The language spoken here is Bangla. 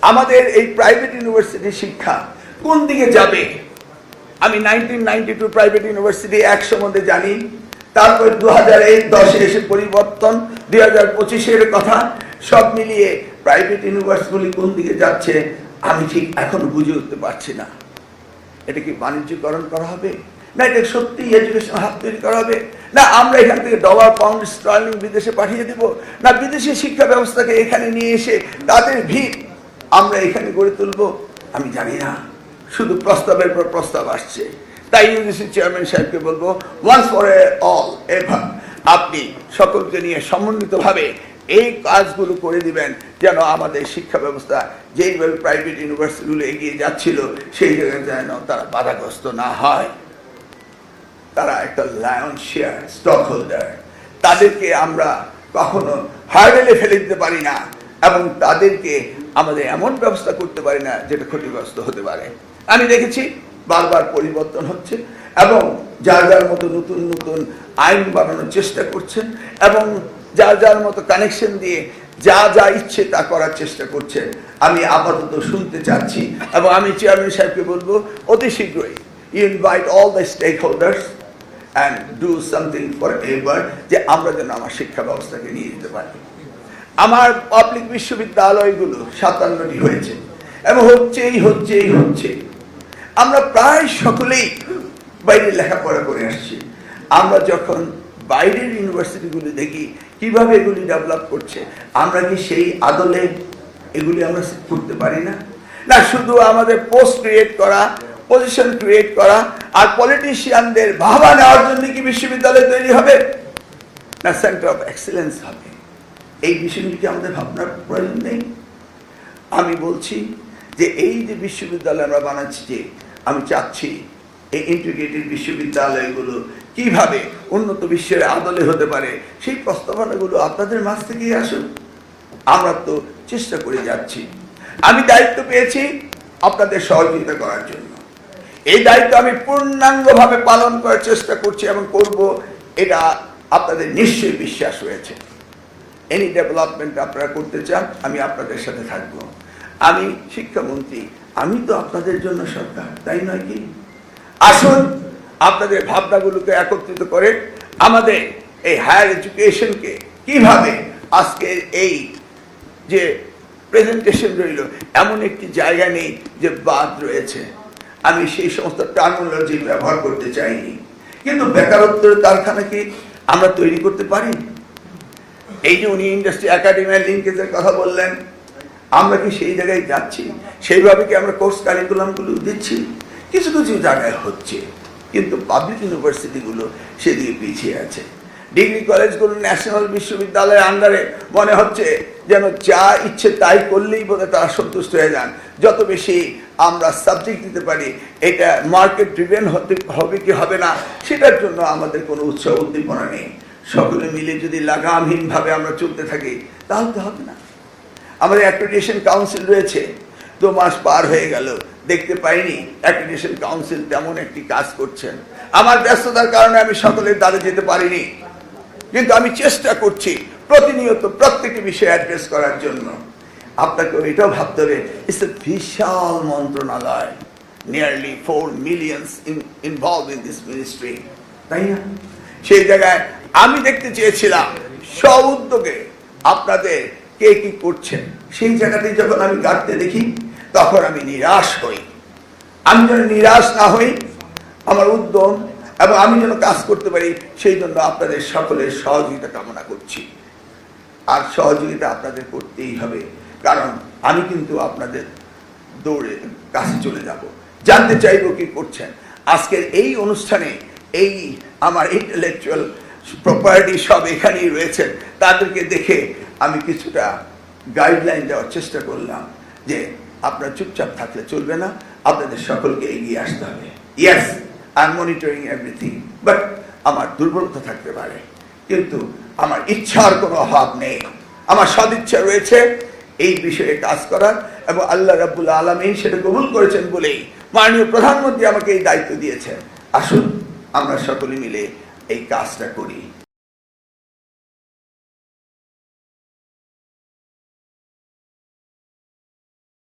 আমাদের এই প্রাইভেট ইউনিভার্সিটি শিক্ষা কোন দিকে যাবে? আমি 1992 প্রাইভেট ইউনিভার্সিটি এক সম্বন্ধে জানি, তারপর 2010 এসে পরিবর্তন, 2025-এর কথা, সব মিলিয়ে প্রাইভেট ইউনিভার্সিটিগুলি কোন দিকে যাচ্ছে আমি ঠিক এখনো বুঝে উঠতে পারছি না। এটা কি বাণিজ্যকরণ করা হবে, না এটা সত্যি এডুকেশন হাব তৈরি করা হবে, না আমরা এখান থেকে ডলার পাউন্ড স্টার্লিং বিদেশে পাঠিয়ে দেব, না বিদেশি শিক্ষা ব্যবস্থাকে এখানে নিয়ে এসে তাদের ভিত আমরা এখানে গড়ে তুলব? আমি জানি না, শুধু প্রস্তাবের পর প্রস্তাব আসছে। তাই ইউজিসি চেয়ারম্যান সাহেবকে বলবো, ওয়ান্স ফর অল এভার আপনি সকলকে নিয়ে সমন্বিতভাবে এই কাজগুলো করে দিবেন, যেন আমাদের শিক্ষা ব্যবস্থা যেইভাবে প্রাইভেট ইউনিভার্সিটিগুলো এগিয়ে যাচ্ছিল সেই জায়গায় যেন তারা বাধাগ্রস্ত না হয়। তারা একটা লায়ন শেয়ার স্টক হোল্ডার, তাদেরকে আমরা কখনো হার্ডেলে ফেলে দিতে পারি না এবং তাদেরকে আমাদের এমন ব্যবস্থা করতে পারি না যেটা ক্ষতিগ্রস্ত হতে পারে। আমি দেখেছি বারবার পরিবর্তন হচ্ছে এবং যার যার মতো নতুন নতুন আইন বানানোর চেষ্টা করছেন এবং যার যার মতো কানেকশন দিয়ে যা যা ইচ্ছে তা করার চেষ্টা করছে। আমি আপাতত শুনতে চাচ্ছি এবং আমি চেয়ারম্যান সাহেবকে বলবো অতি শীঘ্রই invite all the stakeholders and do something forever, যে আমরা যেন আমার শিক্ষা ব্যবস্থাকে নিয়ে যেতে পারি। আমার পাবলিক বিশ্ববিদ্যালয়গুলো 57টি হয়েছে এবং হচ্ছে। আমরা প্রায় সকলেই বাইরে লেখাপড়া করে আসছি। আমরা যখন বাইরের ইউনিভার্সিটিগুলি দেখি কিভাবে এগুলি ডেভেলপ করছে, আমরা কি সেই আদলে এগুলি আমরা করতে পারি না? না শুধু আমাদের পোস্ট ক্রিয়েট করা, পজিশন ক্রিয়েট করা আর পলিটিশিয়ানদের ভাবা নেওয়ার জন্য কি বিশ্ববিদ্যালয় তৈরি হবে? না সেন্টার অফ এক্সেলেন্স হবে? এই বিষয়গুলি কি আমাদের ভাবনার প্রয়োজন নেই? আমি বলছি যে এই যে বিশ্ববিদ্যালয় আমরা বানাচ্ছি, যে আমি চাচ্ছি এই ইন্টিগ্রেটেড বিশ্ববিদ্যালয়গুলো কিভাবে উন্নত বিশ্বের আদলে হতে পারে, সেই প্রস্তাবনাগুলো আপনাদের মাঝ থেকেই আসুন। আমরা তো চেষ্টা করে যাচ্ছি। আমি দায়িত্ব পেয়েছি আপনাদের সহযোগিতা করার জন্য। এই দায়িত্ব আমি পূর্ণাঙ্গভাবে পালন করার চেষ্টা করছি এবং করব, এটা আপনাদের নিশ্চয়ই বিশ্বাস রয়েছে। এনি ডেভেলপমেন্ট আপনারা করতে চান, আমি আপনাদের সাথে থাকবো। আমি শিক্ষামন্ত্রী, আমি তো আপনাদের জন্য সরকার, তাই নয় কি? আসুন আপনাদের ভাবনাগুলোকে একত্রিত করে আমাদের এই হায়ার এডুকেশনকে কিভাবে আজকে এই যে প্রেজেন্টেশন রইল এমন একটি জায়গা নেই যে বাদ রয়েছে। আমি সেই সমস্ত টার্মিনোলজি ব্যবহার করতে চাইনি, কিন্তু বেকারত্বের কারখানাকে আমরা তৈরি করতে পারি। এই যে উনি ইন্ডাস্ট্রি একাডেমিয়ার লিঙ্কেজের কথা বললেন, আমরা কি সেই জায়গায় যাচ্ছি? সেইভাবে কি আমরা কোর্স কারিকুলামগুলো দিচ্ছি? কিছু কিছু জায়গায় হচ্ছে, কিন্তু পাবলিক ইউনিভার্সিটিগুলো সেদিকে পিছিয়ে আছে। ডিগ্রি কলেজগুলো ন্যাশনাল বিশ্ববিদ্যালয়ের আন্ডারে মনে হচ্ছে যেন যা ইচ্ছে তাই করলেই বোধহয় তারা সন্তুষ্ট হয়ে যান। যত বেশি আমরা সাবজেক্ট দিতে পারি, এটা মার্কেট ড্রিভেন হবে কি হবে না সেটার জন্য আমাদের কোনো উৎসাহ উদ্দীপনা নেই। সকলে মিলে যদি লাগামহীনভাবে আমরা চলতে থাকি তাহলে তো হবে না। আমাদের অ্যাক্রেডিটেশন কাউন্সিল রয়েছে, 2 মাস পার হয়ে গেল, দেখতে পাইনি অ্যাক্রেডিটেশন কাউন্সিল তেমন একটি কাজ করছেন। আমার ব্যস্ততার কারণে আমি সকলের দ্বারে যেতে পারিনি, কিন্তু আমি চেষ্টা করছি প্রতিনিয়ত প্রত্যেকটি বিষয় অ্যাড্রেস করার জন্য। আপনাকে এটাও ভাবতে হবে, ইটস এ বিশাল মন্ত্রণালয়, nearly 4 million involve in this ministry, তাই না? সেই জায়গায় আমি দেখতে চেয়েছিলাম সব উদ্যোগে আপনাদের কে কি করছেন। সেই জায়গাতে যখন আমি গাড়তে দেখি তখন আমি নিরাশ হই। আমি যেন নিরাশ না হই, আমার উদ্যম এবং আমি যেন কাজ করতে পারি, সেই জন্য আপনাদের সকলের সহযোগিতা কামনা করছি। আর সহযোগিতা আপনাদের করতেই হবে, কারণ আমি কিন্তু আপনাদের দৌড়ে কাছে চলে যাব, জানতে চাইবো কি করছেন। আজকের এই অনুষ্ঠানে এই আমার ইন্টেলেকচুয়াল প্রপার্টি সব এখানেই রয়েছেন, তাদেরকে দেখে আমি কিছুটা গাইডলাইন দেওয়ার চেষ্টা করলাম যে আপনারা চুপচাপ থাকলে চলবে না, আপনাদের সকলকে এগিয়ে আসতে হবে। Yes, I am monitoring everything, but আমার দুর্বলতা থাকতে পারে, কিন্তু আমার ইচ্ছার কোনো অভাব নেই। আমার সদিচ্ছা রয়েছে এই বিষয়ে কাজ করার, এবং আল্লাহ রাব্বুল আলামিন সেটা কবুল করেছেন বলেই মাননীয় প্রধানমন্ত্রী আমাকে এই দায়িত্ব দিয়েছেন। আসুন আমরা সকলে মিলে এই কাজটা করি।